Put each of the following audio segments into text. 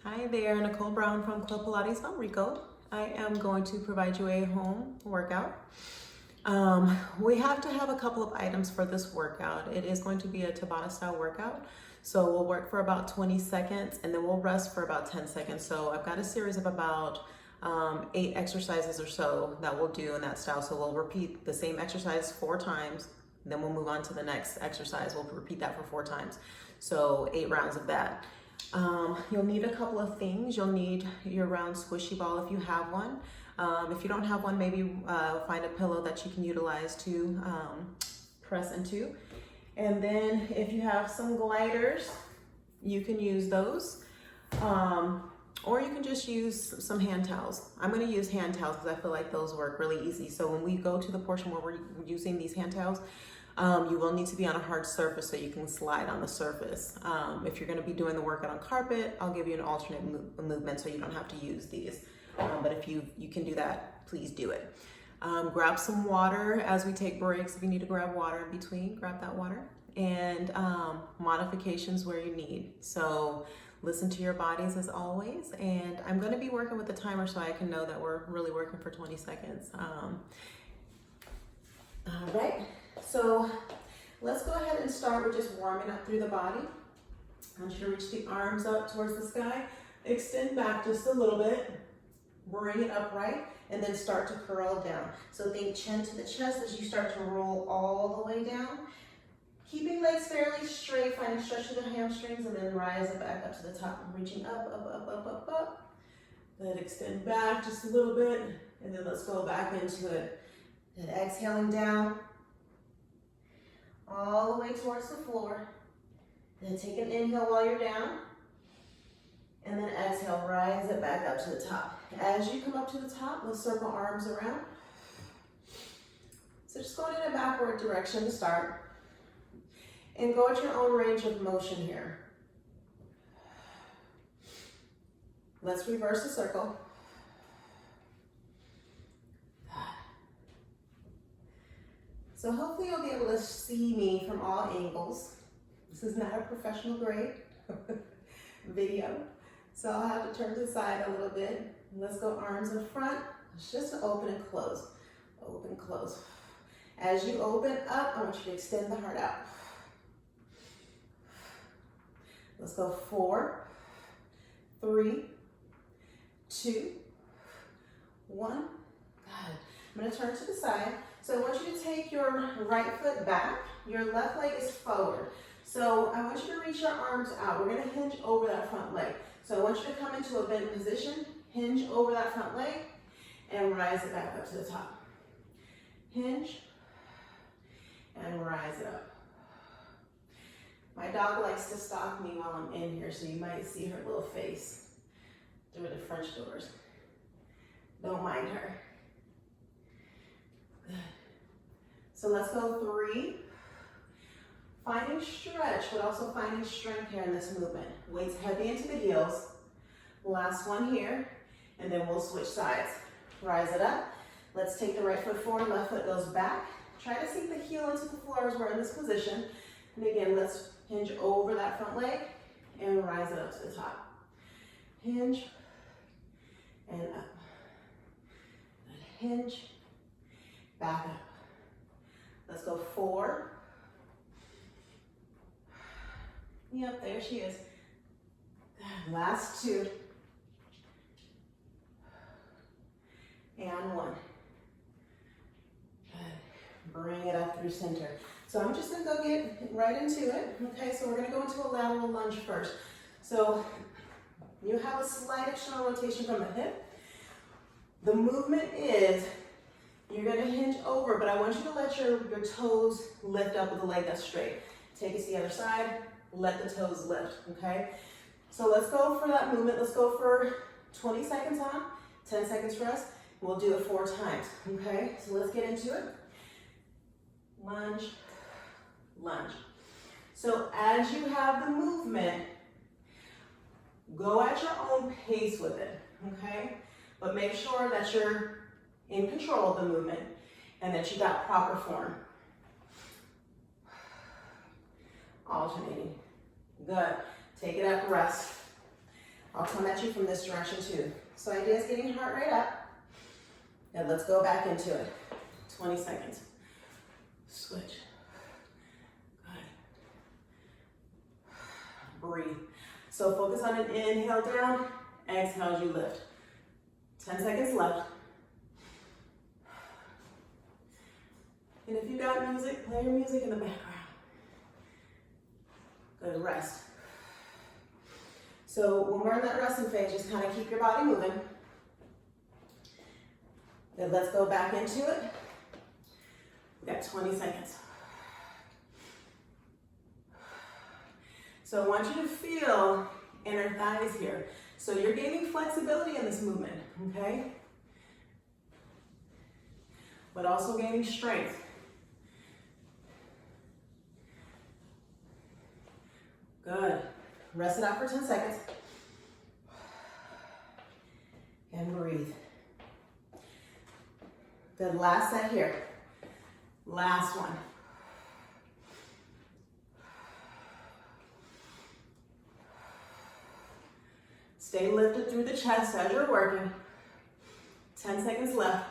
Hi there, Nicole Brown from Club Pilates Valrico. I am going to provide you a home workout. We have to have a couple of items for this workout. It is going to be a Tabata style workout. So we'll work for about 20 seconds and then we'll rest for about 10 seconds. So I've got a series of about 8 exercises or so that we'll do in that style. So we'll repeat the same exercise 4 times, then we'll move on to the next exercise. We'll repeat that for 4 times. So 8 rounds of that. You'll need a couple of things. You'll need your round squishy ball if you have one. If you don't have one, maybe find a pillow that you can utilize to press into. And then if you have some gliders, you can use those. Or you can just use some hand towels. I'm going to use hand towels because I feel like those work really easy. So when we go to the portion where we're using these hand towels, you will need to be on a hard surface so you can slide on the surface. If you're going to be doing the workout on carpet, I'll give you an alternate movement so you don't have to use these. But if you can do that, please do it. Grab some water as we take breaks. If you need to grab water in between, grab that water. And modifications where you need. So listen to your bodies as always. And I'm going to be working with the timer so I can know that we're really working for 20 seconds. All right. So let's go ahead and start with just warming up through the body. I want you to reach the arms up towards the sky, extend back just a little bit, bring it upright, and then start to curl down. So think chin to the chest as you start to roll all the way down. Keeping legs fairly straight, finding stretch to the hamstrings, and then rise it back up to the top, reaching up, up, up, up, up, up. Then extend back just a little bit, and then let's go back into it. Then exhaling down, all the way towards the floor. Then take an inhale while you're down. And then exhale, rise it back up to the top. As you come up to the top, let's circle arms around. So just going in a backward direction to start. And go at your own range of motion here. Let's reverse the circle. So hopefully you'll be able to see me from all angles. This is not a professional grade video. So I'll have to turn to the side a little bit. Let's go arms in front. It's just open and close. Open, close. As you open up, I want you to extend the heart out. Let's go 4, 3, 2, 1. Good. I'm going to turn to the side. So I want you to take your right foot back. Your left leg is forward. So I want you to reach your arms out. We're going to hinge over that front leg. So I want you to come into a bent position, hinge over that front leg, and rise it back up to the top. Hinge, and rise it up. My dog likes to stalk me while I'm in here, so you might see her little face through the French doors. Don't mind her. Good. So let's go 3. Finding stretch, but also finding strength here in this movement. Weights heavy into the heels. Last one here, and then we'll switch sides. Rise it up. Let's take the right foot forward, left foot goes back. Try to sink the heel into the floor as we're in this position. And again, let's hinge over that front leg and rise it up to the top. Hinge and up. Hinge, back up. Let's go 4. Yep, there she is. Last 2. And 1. Good. Bring it up through center. So I'm just gonna go get right into it. Okay, so we're gonna go into a lateral lunge first. So you have a slight external rotation from the hip. The movement is, you're gonna hinge over, but I want you to let your toes lift up with the leg that's straight. Take it to the other side, let the toes lift, okay? So let's go for that movement. Let's go for 20 seconds on, 10 seconds rest. We'll do it 4 times, okay? So let's get into it. Lunge, lunge. So as you have the movement, go at your own pace with it, okay? But make sure that you're in control of the movement and that you got proper form. Alternating. Good. Take it up, rest. I'll come at you from this direction too. So idea is getting heart rate up. And let's go back into it. 20 seconds. Switch. Good. Breathe. So focus on an inhale down, exhale as you lift. 10 seconds left. And if you got music, play your music in the background. Good, rest. So when we're in that resting phase, just kind of keep your body moving. Then let's go back into it. We got 20 seconds. So I want you to feel inner thighs here. So you're gaining flexibility in this movement, okay? But also gaining strength. Good. Rest it out for 10 seconds. And breathe. Good, last set here. Last one. Stay lifted through the chest as you're working. 10 seconds left.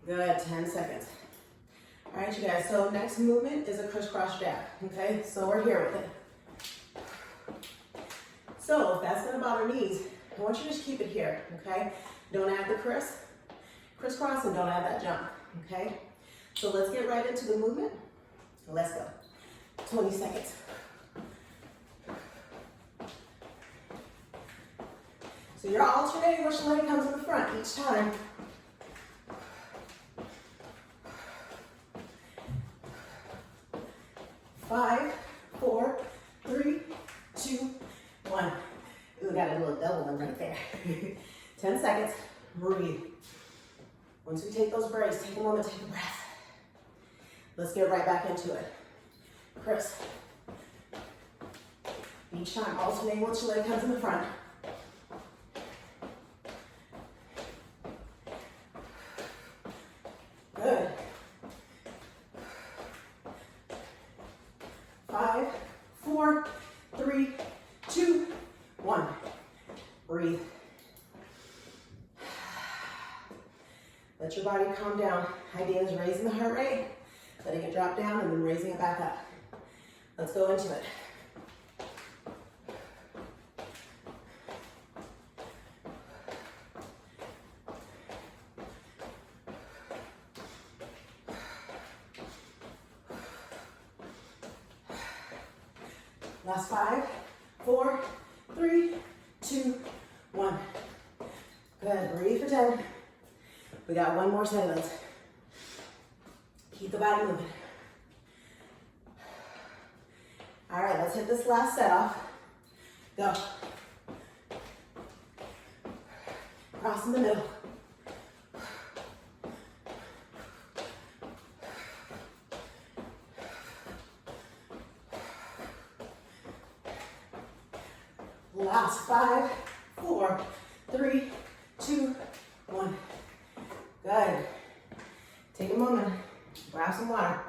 Good, 10 seconds. All right, you guys, so next movement is a crisscross jab, okay? So we're here with it. So if that's gonna bother knees, I want you to just keep it here, okay? Don't add the crisscross and don't add that jump, okay? So let's get right into the movement. Let's go. 20 seconds. So you're alternating which leg comes in the front each time. Five, 4, 3, 2, 1. Ooh, we gotta do a double one right there. 10 seconds, breathe. Once we take those breaks, take a moment, take a breath. Let's get right back into it. Chris. Each time, alternate which leg comes in the front. Good. 5, 4, 3, 2, 1. Breathe. Let your body calm down. Idea is raising the heart rate, letting it drop down, and then raising it back up. Let's go into it. Last 5, 4, 3, 2, 1. Good, breathe for 10. We got one more set of those. Keep the body moving. All right, let's hit this last set off. Go. Cross in the middle. Last 5, 4, 3, 2, 1. Good. Take a moment, grab some water.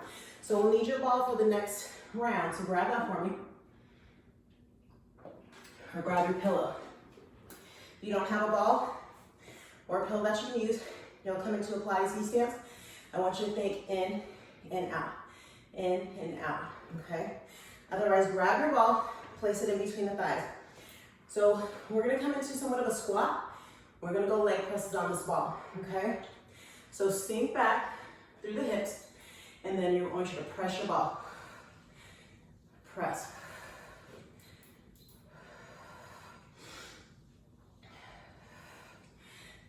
So we'll need your ball for the next round, so grab that for me. Or grab your pillow. If you don't have a ball or a pillow that you can use, you'll come into a Pilates C stance. I want you to think in and out, in and out, okay? Otherwise, grab your ball, place it in between the thighs. So we're gonna come into somewhat of a squat. We're gonna go leg presses on this ball, okay? So sink back through the hips, and then I want you to press your ball. Press.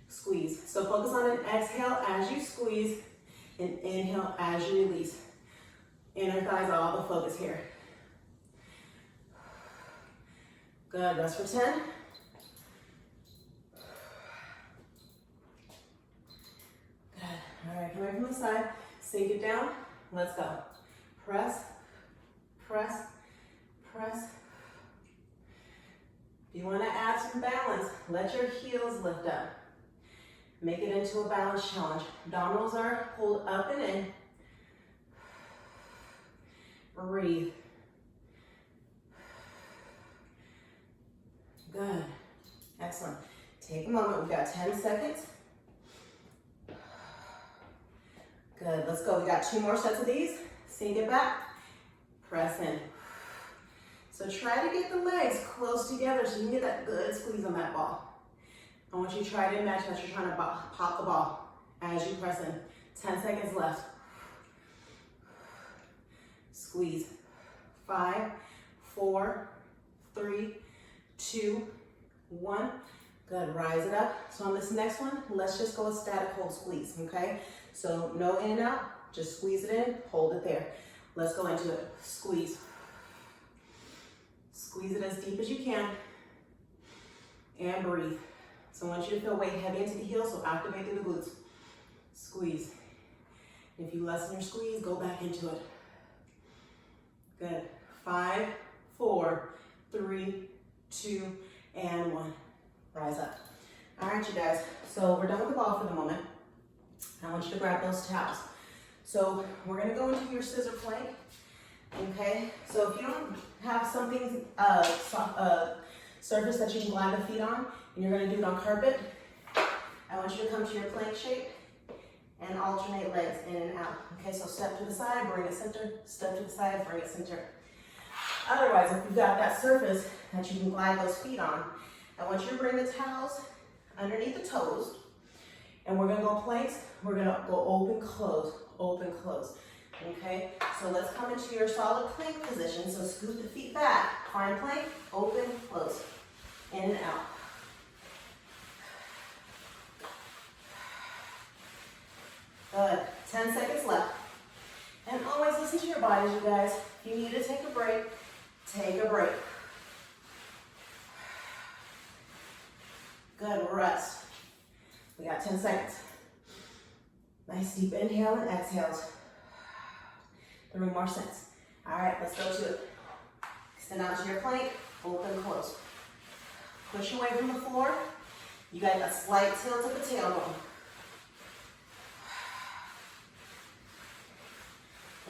Squeeze. So focus on an exhale as you squeeze, and inhale as you release. Inner thighs are all the focus here. Good, rest for 10. Good, all right, come right from the side, sink it down, let's go. Press, press, press. If you wanna add some balance, let your heels lift up. Make it into a balance challenge. Abdominals are pulled up and in. breathe. Good. Excellent. Take a moment. We've got 10 seconds. Good. Let's go. We got 2 more sets of these. Sink it back. Press in. So try to get the legs close together so you can get that good squeeze on that ball. I want you to try to imagine that you're trying to pop the ball as you press in. 10 seconds left. Squeeze. 5, 4, 3, 2, 1. Good, rise it up. So on this next one, let's just go a static hold squeeze, okay? So no in and out, just squeeze it in, hold it there. Let's go into it. Squeeze. Squeeze it as deep as you can. And breathe. So I want you to feel weight heavy into the heels, so activate through the glutes. Squeeze. If you lessen your squeeze, go back into it. Good. 5, 4, 3, 2, and 1. Rise up. All right, you guys. So we're done with the ball for the moment. I want you to grab those towels. So we're gonna go into your scissor plank. Okay. So if you don't have something surface that you can glide the feet on, and you're gonna do it on carpet, I want you to come to your plank shape and alternate legs in and out. Okay. So step to the side, bring it center. Step to the side, bring it center. Otherwise, if you've got that surface that you can glide those feet on, I want you to bring the towels underneath the toes, and we're gonna go planks. We're gonna go open, close, open, close. Okay, so let's come into your solid plank position. So scoot the feet back, find plank, open, close, in and out. Good, 10 seconds left. And always listen to your bodies, you guys. If you need to take a break, take a break. Good, rest. We got 10 seconds. Nice deep inhale and exhales. 3 more sets. All right, let's go to it. Extend out to your plank, open, close. Push away from the floor. You got a slight tilt of the tailbone.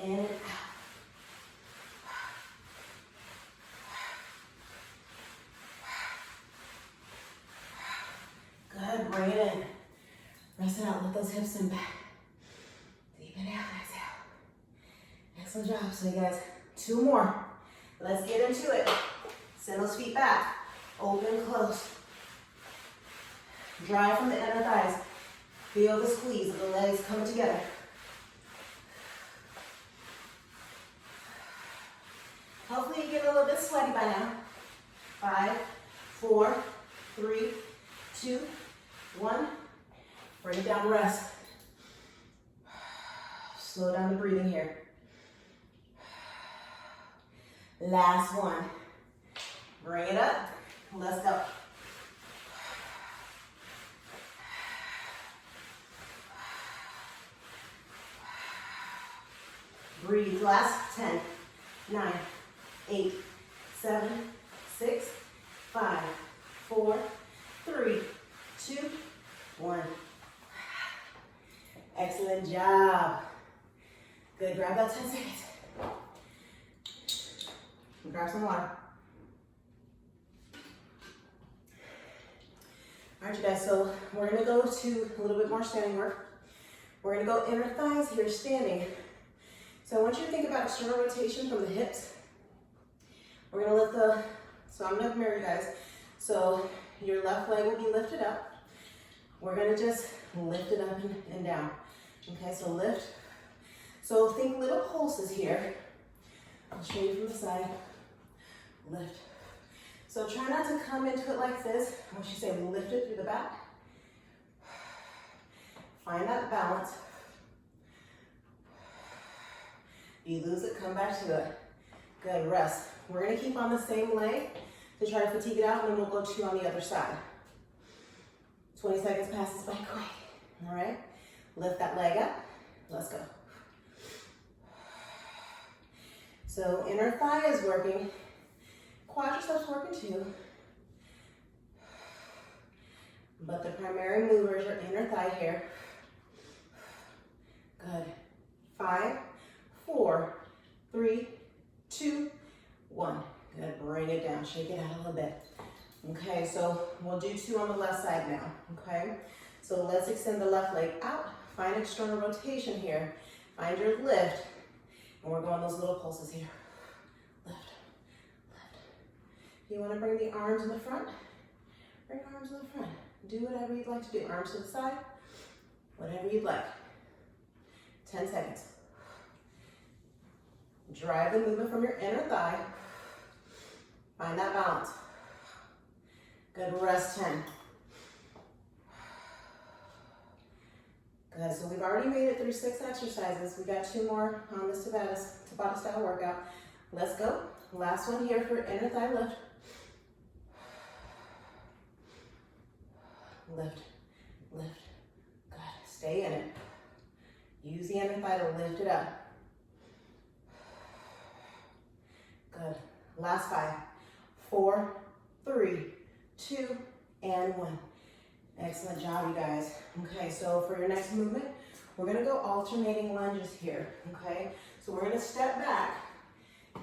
In and out. Good, bring it in. Rest it out, let those hips in back. Deep inhale, exhale. Excellent job. So you guys, 2 more. Let's get into it. Send those feet back. Open, close. Drive from the inner thighs. Feel the squeeze of the legs coming together. Hopefully you get a little bit sweaty by now. 5, 4, 3, 2, 1. Bring it down, rest. Slow down the breathing here. Last one. Bring it up. Let's go. Breathe. Last 10, 9, 8, 7, 6, 5, 4, 3, 2, 1. Excellent job. Good, grab that 10 seconds. Grab some water. All right, you guys, so we're gonna go to a little bit more standing work. We're gonna go inner thighs here, standing. So I want you to think about external rotation from the hips. We're gonna lift so I'm gonna mirror you guys. So your left leg will be lifted up. We're gonna just lift it up and down. Okay, so lift. So think little pulses here. I'll show you from the side. Lift. So try not to come into it like this. I want you to say lift it through the back. Find that balance. You lose it, come back to it. Good, rest. We're gonna keep on the same leg to try to fatigue it out, and then we'll go 2 on the other side. 20 seconds passes by quick. All right, lift that leg up. Let's go. So inner thigh is working. Quadriceps working too. But the primary mover is your inner thigh here. Good. 5, 4, 3, 2, 1. Good, bring it down, shake it out a little bit. Okay, so we'll do 2 on the left side now, okay? So let's extend the left leg out, find external rotation here, find your lift, and we're going those little pulses here. Lift, lift. If you wanna bring the arms in the front, bring arms in the front. Do whatever you'd like to do. Arms to the side, whatever you'd like. 10 seconds. Drive the movement from your inner thigh. Find that balance. Good, rest 10. Good, so we've already made it through 6 exercises. We got 2 more on this Tabata style workout. Let's go. Last one here for inner thigh lift. Lift, lift. Good, stay in it. Use the inner thigh to lift it up. Good, last 5, 4, 3, 2, and 1. Excellent job, you guys. Okay, so for your next movement, we're gonna go alternating lunges here, okay? So we're gonna step back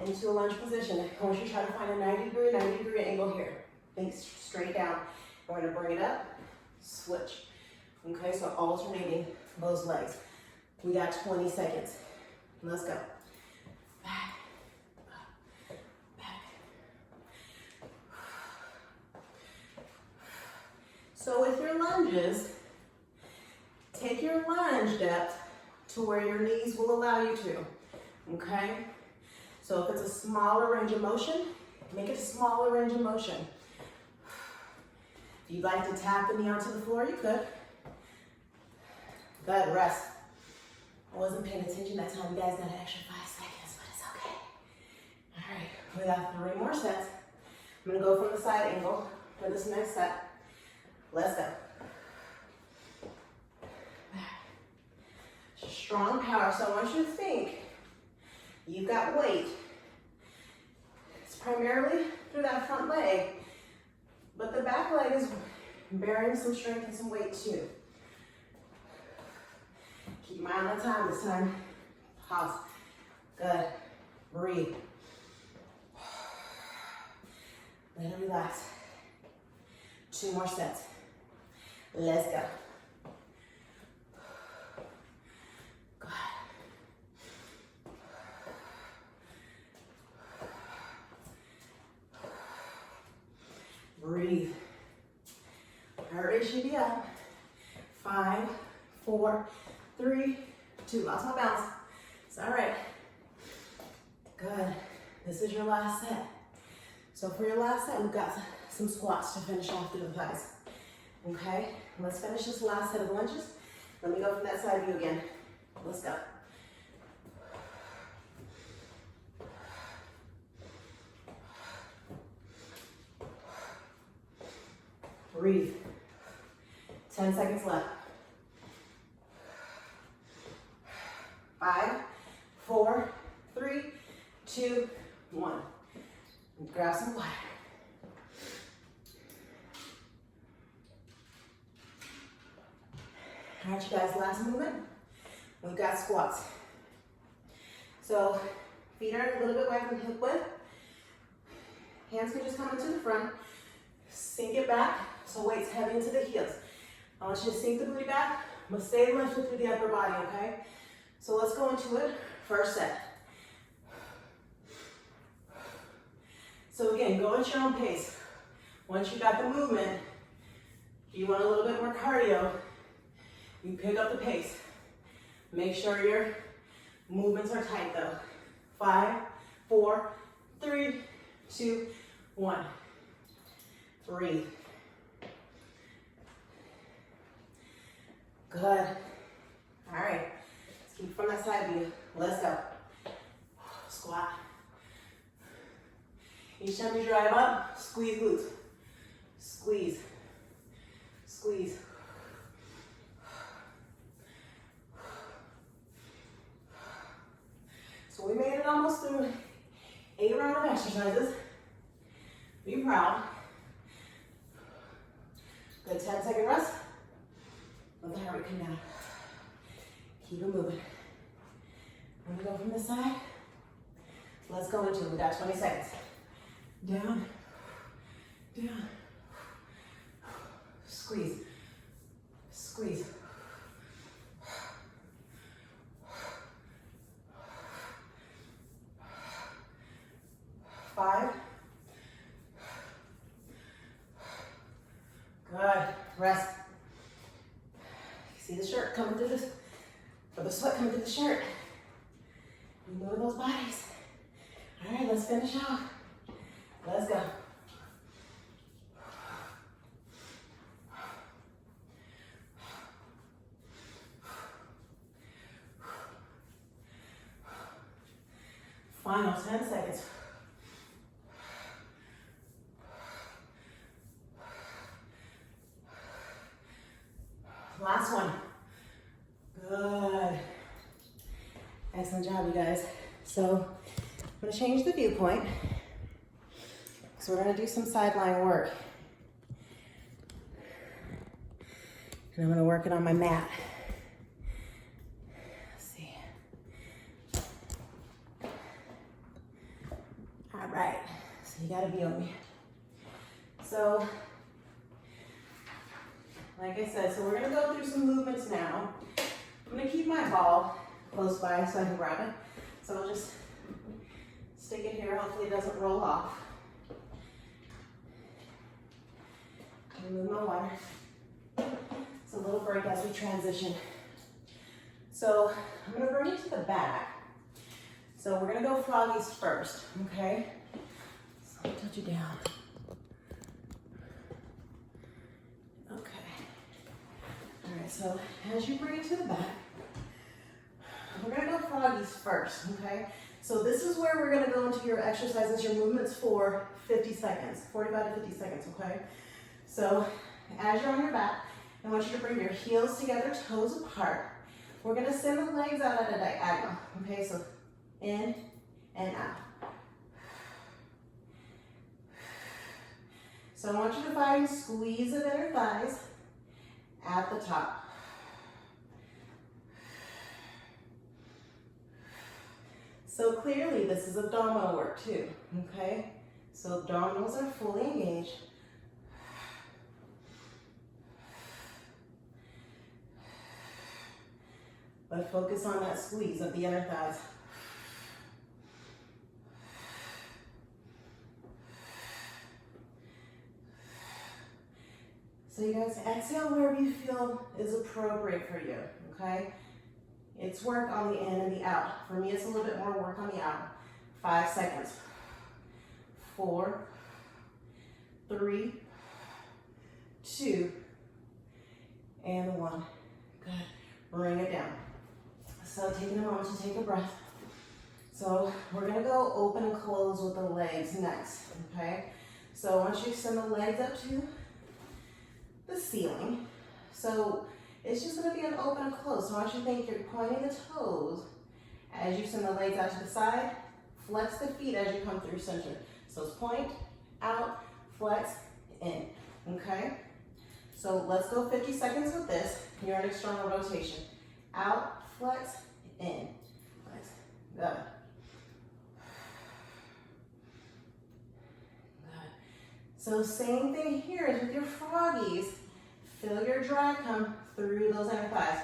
into a lunge position. I want you to try to find a 90 degree angle here. Think straight down. We're gonna bring it up, switch. Okay, so alternating those legs. We got 20 seconds. Let's go. Back, up, back. So with your lunges, take your lunge depth to where your knees will allow you to, okay? So if it's a smaller range of motion, make it a smaller range of motion. If you'd like to tap the knee onto the floor, you could. Good, rest. I wasn't paying attention that time. You guys got an extra 5 seconds, but it's okay. All right, we got 3 more sets. I'm gonna go from the side angle for this next set. Let's go. Strong power, so I want you to think you've got weight. It's primarily through that front leg, but the back leg is bearing some strength and some weight too. Keep your mind on the time this time. Pause. Good. Breathe. Let it relax. 2 more sets. Let's go. Good. Breathe. Heart rate should be up. 5, 4, 3, 2. Lost my balance. It's all right. Good. This is your last set. So for your last set, we've got some squats to finish off through the thighs. Okay, let's finish this last set of lunges. Let me go from that side view again. Let's go. Breathe. 10 seconds left. 5, 4, 3, 2, 1. Grab some water. All right, you guys, last movement. We've got squats. So feet are a little bit wide from hip width. Hands can just come into the front. Sink it back, so weight's heavy into the heels. I want you to sink the booty back, but stay lifted through the upper body, okay? So let's go into it. First set. So again, go at your own pace. Once you got the movement, if you want a little bit more cardio, you pick up the pace. Make sure your movements are tight though. 5, 4, 3, 2, 1. Breathe. Good. All right. Let's keep from that side view. Let's go. Squat. Each time you drive up, squeeze glutes. Squeeze. Squeeze. So we made it almost through 8 rounds of exercises. Be proud. Good 10-second rest. Let the heart rate come down. Keep it moving. I'm gonna go from this side. Let's go into it. We got 20 seconds. Down, down. Squeeze, squeeze. 5. Good. Rest. See the shirt coming through this, or the sweat coming through the shirt. Move those bodies. All right, let's finish off. Let's go. Final 10 seconds. Last one. Good. Excellent job, you guys. So I'm gonna change the viewpoint. So we're gonna do some sideline work. And I'm gonna work it on my mat. Let's see. All right, so you gotta be on me. So, like I said, so we're gonna go through some movements now. I'm gonna keep my ball close by so I can grab it. So I'll just stick it here, hopefully it doesn't roll off. Remove my water. It's a little break as we transition. So I'm gonna bring it to the back. So we're gonna go froggies first, okay? So I'll touch you down. All right, so as you bring it to the back, we're gonna go froggies first, okay? So this is where we're gonna go into your exercises, your movements for 50 seconds, 45 to 50 seconds, okay? So as you're on your back, I want you to bring your heels together, toes apart. We're gonna send the legs out at a diagonal, okay? So in and out. So I want you to find squeeze of inner thighs at the top. So clearly this is abdominal work too, okay? So abdominals are fully engaged. But focus on that squeeze of the inner thighs. So you guys exhale wherever you feel is appropriate for you, okay? It's work on the in and the out. For me, it's a little bit more work on the out. 5 seconds. 4, 3, 2, and 1. Good. Bring it down. So taking a moment to take a breath. So we're gonna go open and close with the legs next, okay? So once you send the legs up to the ceiling, so it's just gonna be an open and close. So I want you to think you're pointing the toes as you send the legs out to the side. Flex the feet as you come through center. So it's point, out, flex, in, okay? So let's go 50 seconds with this. You're in external rotation. Out, flex, in, flex, good. Good. So same thing here as with your froggies. Feel your drag come through those inner thighs.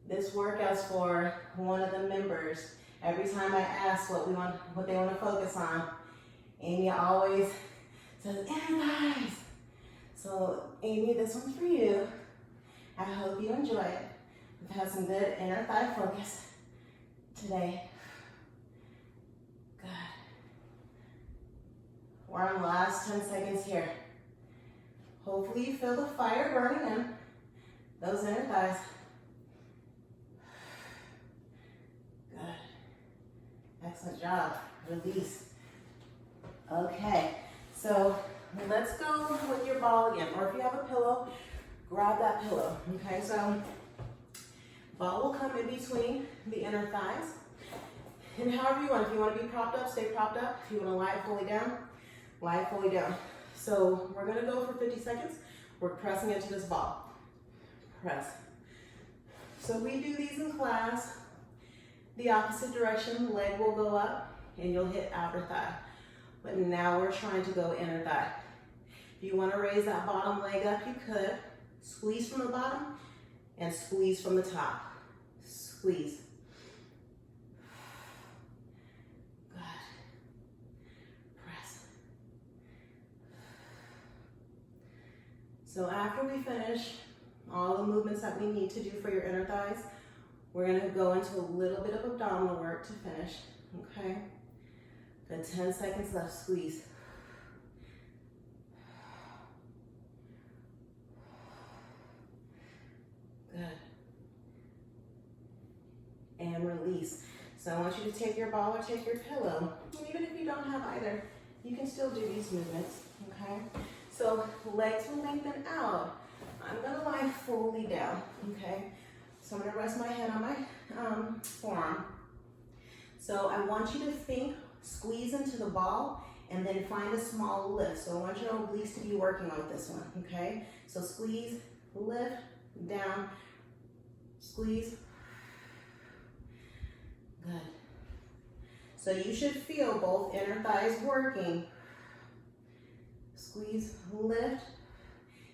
This workout's for one of the members. Every time I ask what they want to focus on, Amy always says inner thighs. So Amy, this one's for you. I hope you enjoy it. We've had some good inner thigh focus today. Good. We're on the last 10 seconds here. Hopefully you feel the fire burning in those inner thighs. Good. Excellent job. Release. Okay, so let's go with your ball again, or if you have a pillow, grab that pillow, okay? So ball will come in between the inner thighs, and however you want. If you want to be propped up, stay propped up. If you want to lie fully down, lie fully down. So we're gonna go for 50 seconds. We're pressing into this ball. Press. So we do these in class the opposite direction, leg will go up and you'll hit outer thigh. But now we're trying to go inner thigh. If you want to raise that bottom leg up, you could. Squeeze from the bottom and squeeze from the top. Squeeze. Good. Press. So after we finish all the movements that we need to do for your inner thighs, we're going to go into a little bit of abdominal work to finish, okay? Got 10 seconds left, squeeze. Good. And release. So I want you to take your ball or take your pillow. And even if you don't have either, you can still do these movements, okay? So legs will lengthen out. I'm gonna lie fully down, okay? So I'm gonna rest my head on my forearm. So I want you to think, squeeze into the ball, and then find a small lift. So I want your obliques to be working on this one, okay? So squeeze, lift, down, squeeze. Good. So you should feel both inner thighs working. Squeeze, lift.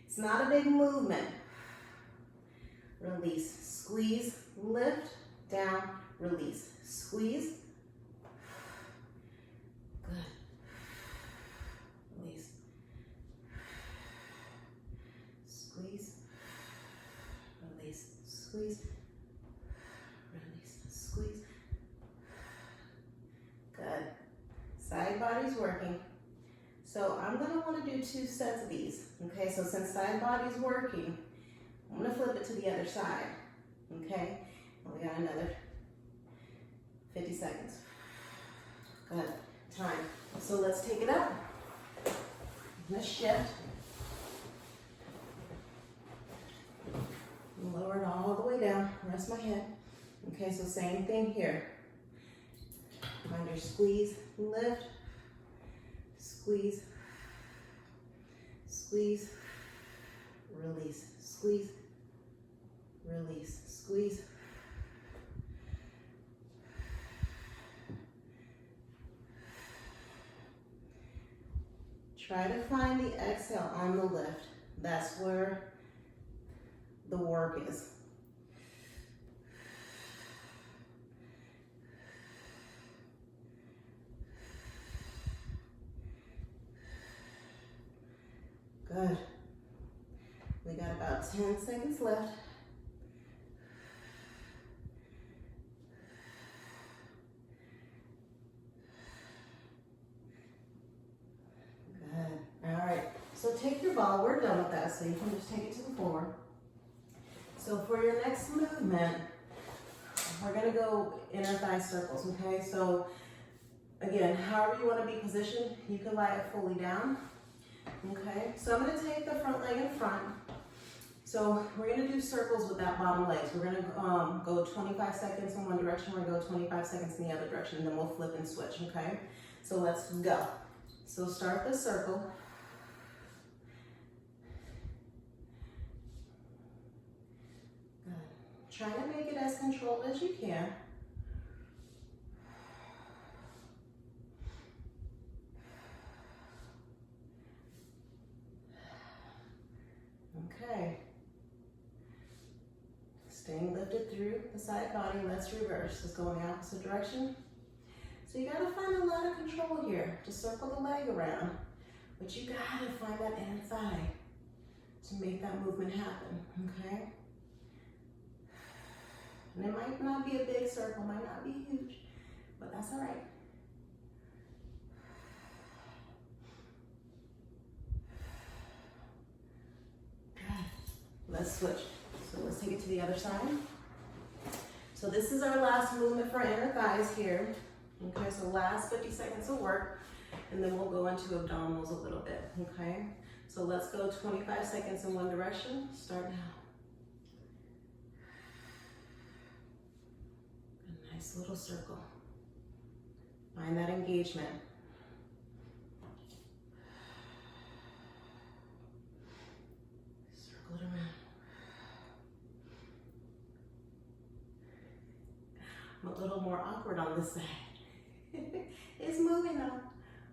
It's not a big movement. Release, squeeze, lift, down, release. Squeeze. Good. Release. Squeeze. Release. Squeeze. Release. Squeeze. Good. Side body's working. So I'm gonna wanna do 2 sets of these. Okay, so since side body's working, I'm gonna flip it to the other side. Okay, and we got another 50 seconds. Good, time. So let's take it up. Let's shift. Lower it all the way down, rest my head. Okay, so same thing here. Find your squeeze, lift, squeeze, squeeze, release, squeeze, release, squeeze. Try to find the exhale on the lift. That's where the work is. Good. We got about 10 seconds left. Good. All right. So take your ball. We're done with that, so you can just take it to the floor. So for your next movement, we're going to go inner thigh circles, okay? So again, however you want to be positioned, you can lie it fully down. Okay, so I'm going to take the front leg in front. So we're going to do circles with that bottom leg. So we're going to go 25 seconds in one direction. We're going to go 25 seconds in the other direction, and then we'll flip and switch, okay? So let's go. So start the circle. Good. Try to make it as controlled as you can. Okay. Staying lifted through the side body. Let's reverse. Let's go in the opposite direction. So you gotta find a lot of control here. Just circle the leg around. But you gotta find that inner thigh to make that movement happen, okay? And it might not be a big circle, might not be huge, but that's all right. Let's switch. So let's take it to the other side. So this is our last movement for inner thighs here. Okay, so last 50 seconds of work, and then we'll go into abdominals a little bit, okay? So let's go 25 seconds in one direction. Start now. A nice little circle. Find that engagement. Circle it around. I'm a little more awkward on this side. It's moving now.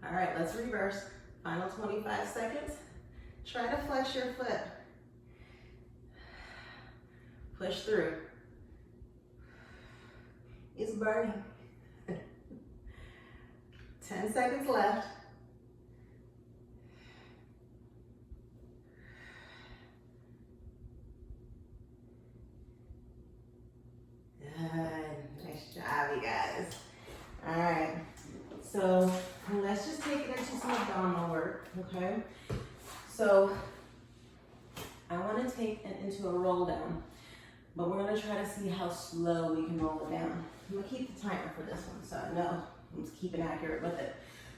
All right, let's reverse. Final 25 seconds. Try to flex your foot. Push through. It's burning. 10 seconds left. Good. Nice job, you guys. All right. So let's just take it into some abdominal work, okay? So I want to take it into a roll down, but we're going to try to see how slow we can roll it down. I'm going to keep the timer for this one, so I know I'm just keeping accurate with it.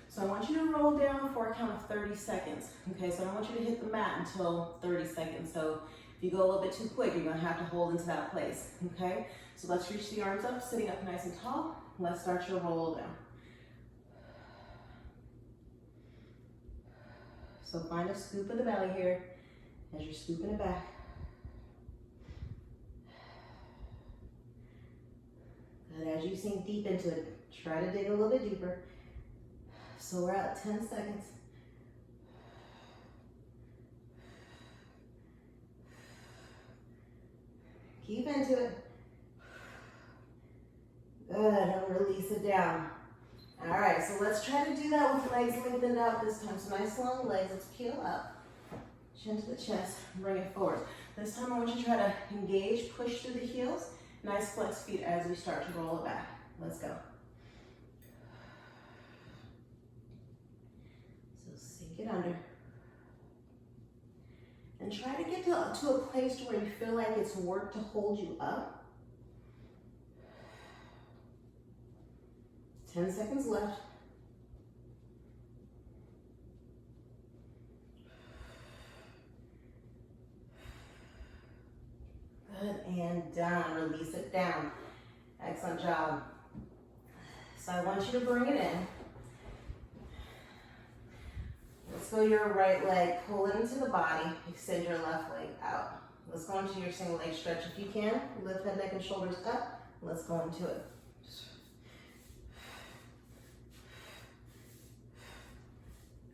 So I want you to roll down for a count of 30 seconds, okay? So I don't want you to hit the mat until 30 seconds. So if you go a little bit too quick, you're going to have to hold into that place, okay? So let's reach the arms up, sitting up nice and tall. Let's start your roll down. So find a scoop of the belly here as you're scooping it back. Good, as you sink deep into it, try to dig a little bit deeper. So we're at 10 seconds. Keep into it. Good, and release it down. All right, so let's try to do that with legs lengthened out this time. So nice long legs, let's peel up. Chin to the chest, bring it forward. This time I want you to try to engage, push through the heels. Nice flex feet as we start to roll it back. Let's go. So sink it under. And try to get to a place where you feel like it's work to hold you up. 10 seconds left. Good, and down, release it down. Excellent job. So I want you to bring it in. Let's go your right leg, pull it into the body, extend your left leg out. Let's go into your single leg stretch if you can. Lift head, neck, and shoulders up. Let's go into it.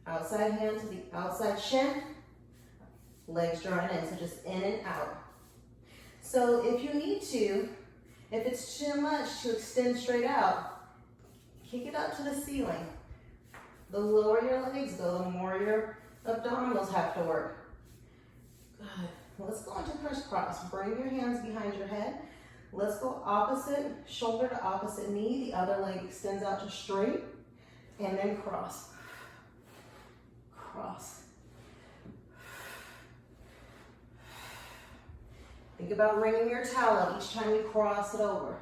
Outside hand to the outside shin, legs drawing in, so just in and out. So if you need to, if it's too much to extend straight out, kick it up to the ceiling. The lower your legs go, the more your abdominals have to work. Good. Let's go into crisscross. Bring your hands behind your head. Let's go opposite shoulder to opposite knee. The other leg extends out to straight, and then cross. Cross. Think about wringing your towel out each time you cross it over.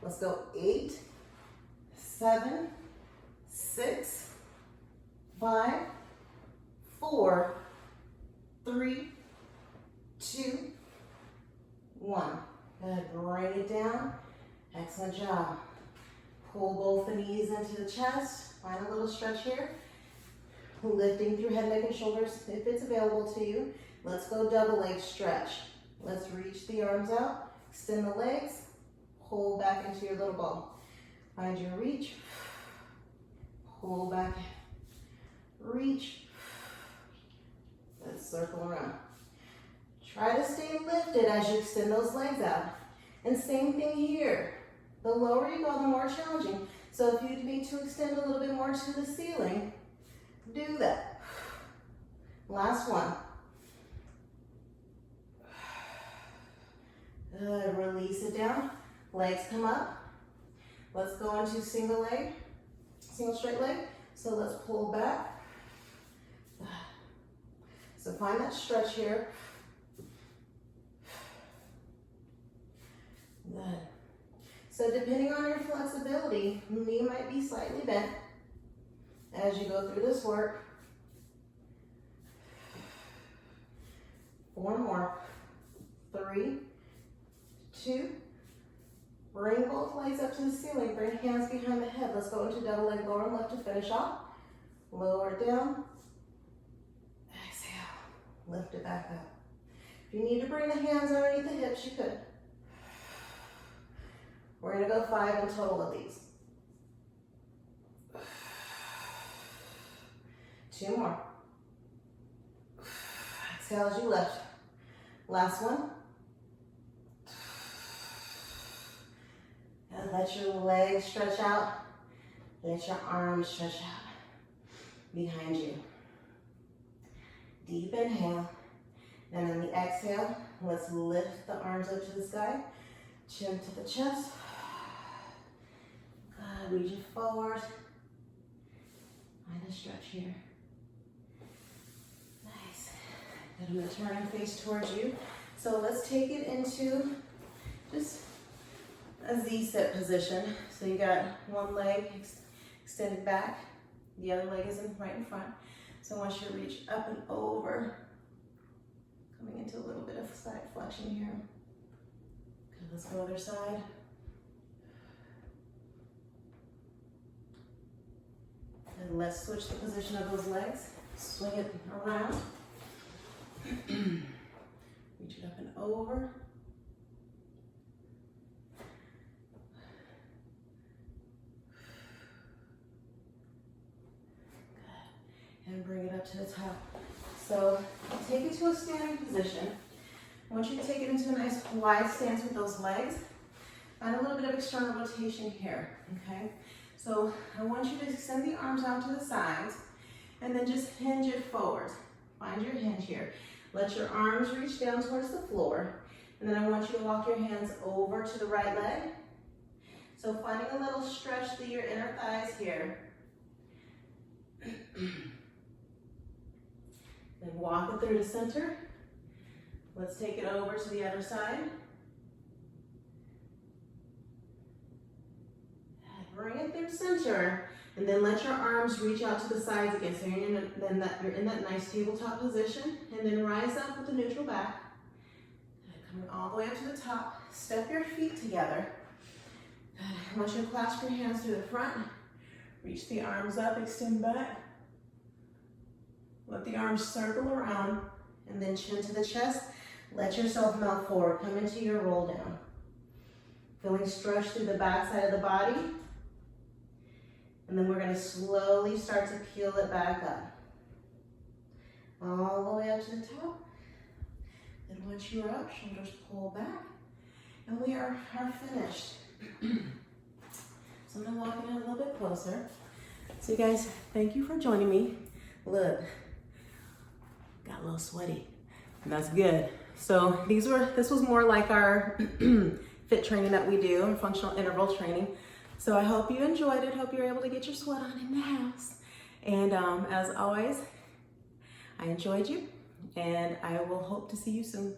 Let's go 8, 7, 6, 5, 4, 3, 2, 1. Good, bring it down. Excellent job. Pull both the knees into the chest. Find a little stretch here. Lifting through head, neck, and shoulders if it's available to you. Let's go double leg stretch. Let's reach the arms out. Extend the legs. Pull back into your little ball. Find your reach. Pull back. Reach. Let's circle around. Try to stay lifted as you extend those legs out. And same thing here. The lower you go, the more challenging. So if you need to extend a little bit more to the ceiling, do that. Last one. Good, release it down. Legs come up. Let's go into single leg, single straight leg. So let's pull back. So find that stretch here. Good. So depending on your flexibility, knee might be slightly bent as you go through this work. 4 more. 3, 2. Bring both legs up to the ceiling. Bring hands behind the head. Let's go into double leg lower and left to finish off. Lower it down. Exhale. Lift it back up. If you need to bring the hands underneath the hips, you could. We're gonna go 5 in total of these. 2 more. Exhale as you lift. Last one. And let your legs stretch out. Let your arms stretch out behind you. Deep inhale. And on the exhale, let's lift the arms up to the sky. Chin to the chest. Good. Reach it forward. Find a stretch here. Nice. Good. I'm going to turn and face towards you. So let's take it into just a Z-sit position. So you got one leg extended back. The other leg is right in front. So I want you to reach up and over. Coming into a little bit of side flexion here. Good, let's go other side. And let's switch the position of those legs. Swing it around. Reach it up and over. Good. And bring it up to the top. So take it to a standing position. I want you to take it into a nice wide stance with those legs. Find a little bit of external rotation here, okay? So I want you to extend the arms out to the sides and then just hinge it forward. Find your hinge here. Let your arms reach down towards the floor. And then I want you to walk your hands over to the right leg. So finding a little stretch through your inner thighs here. Then walk it through the center. Let's take it over to the other side. And bring it through center. And then let your arms reach out to the sides again. So you're in that nice tabletop position. And then rise up with the neutral back. Coming all the way up to the top. Step your feet together. I want you to clasp your hands to the front. Reach the arms up, extend back. Let the arms circle around and then chin to the chest. Let yourself melt forward. Come into your roll down. Feeling stretch through the back side of the body. And then we're going to slowly start to peel it back up. All the way up to the top. Then once you are up, shoulders pull back. And we are finished. So I'm going to walk in a little bit closer. So you guys, thank you for joining me. Look. Got a little sweaty, and that's good. So this was more like our FIT training that we do, and functional interval training. So I hope you enjoyed it. Hope you're able to get your sweat on in the house. And as always, I enjoyed you, and I will hope to see you soon.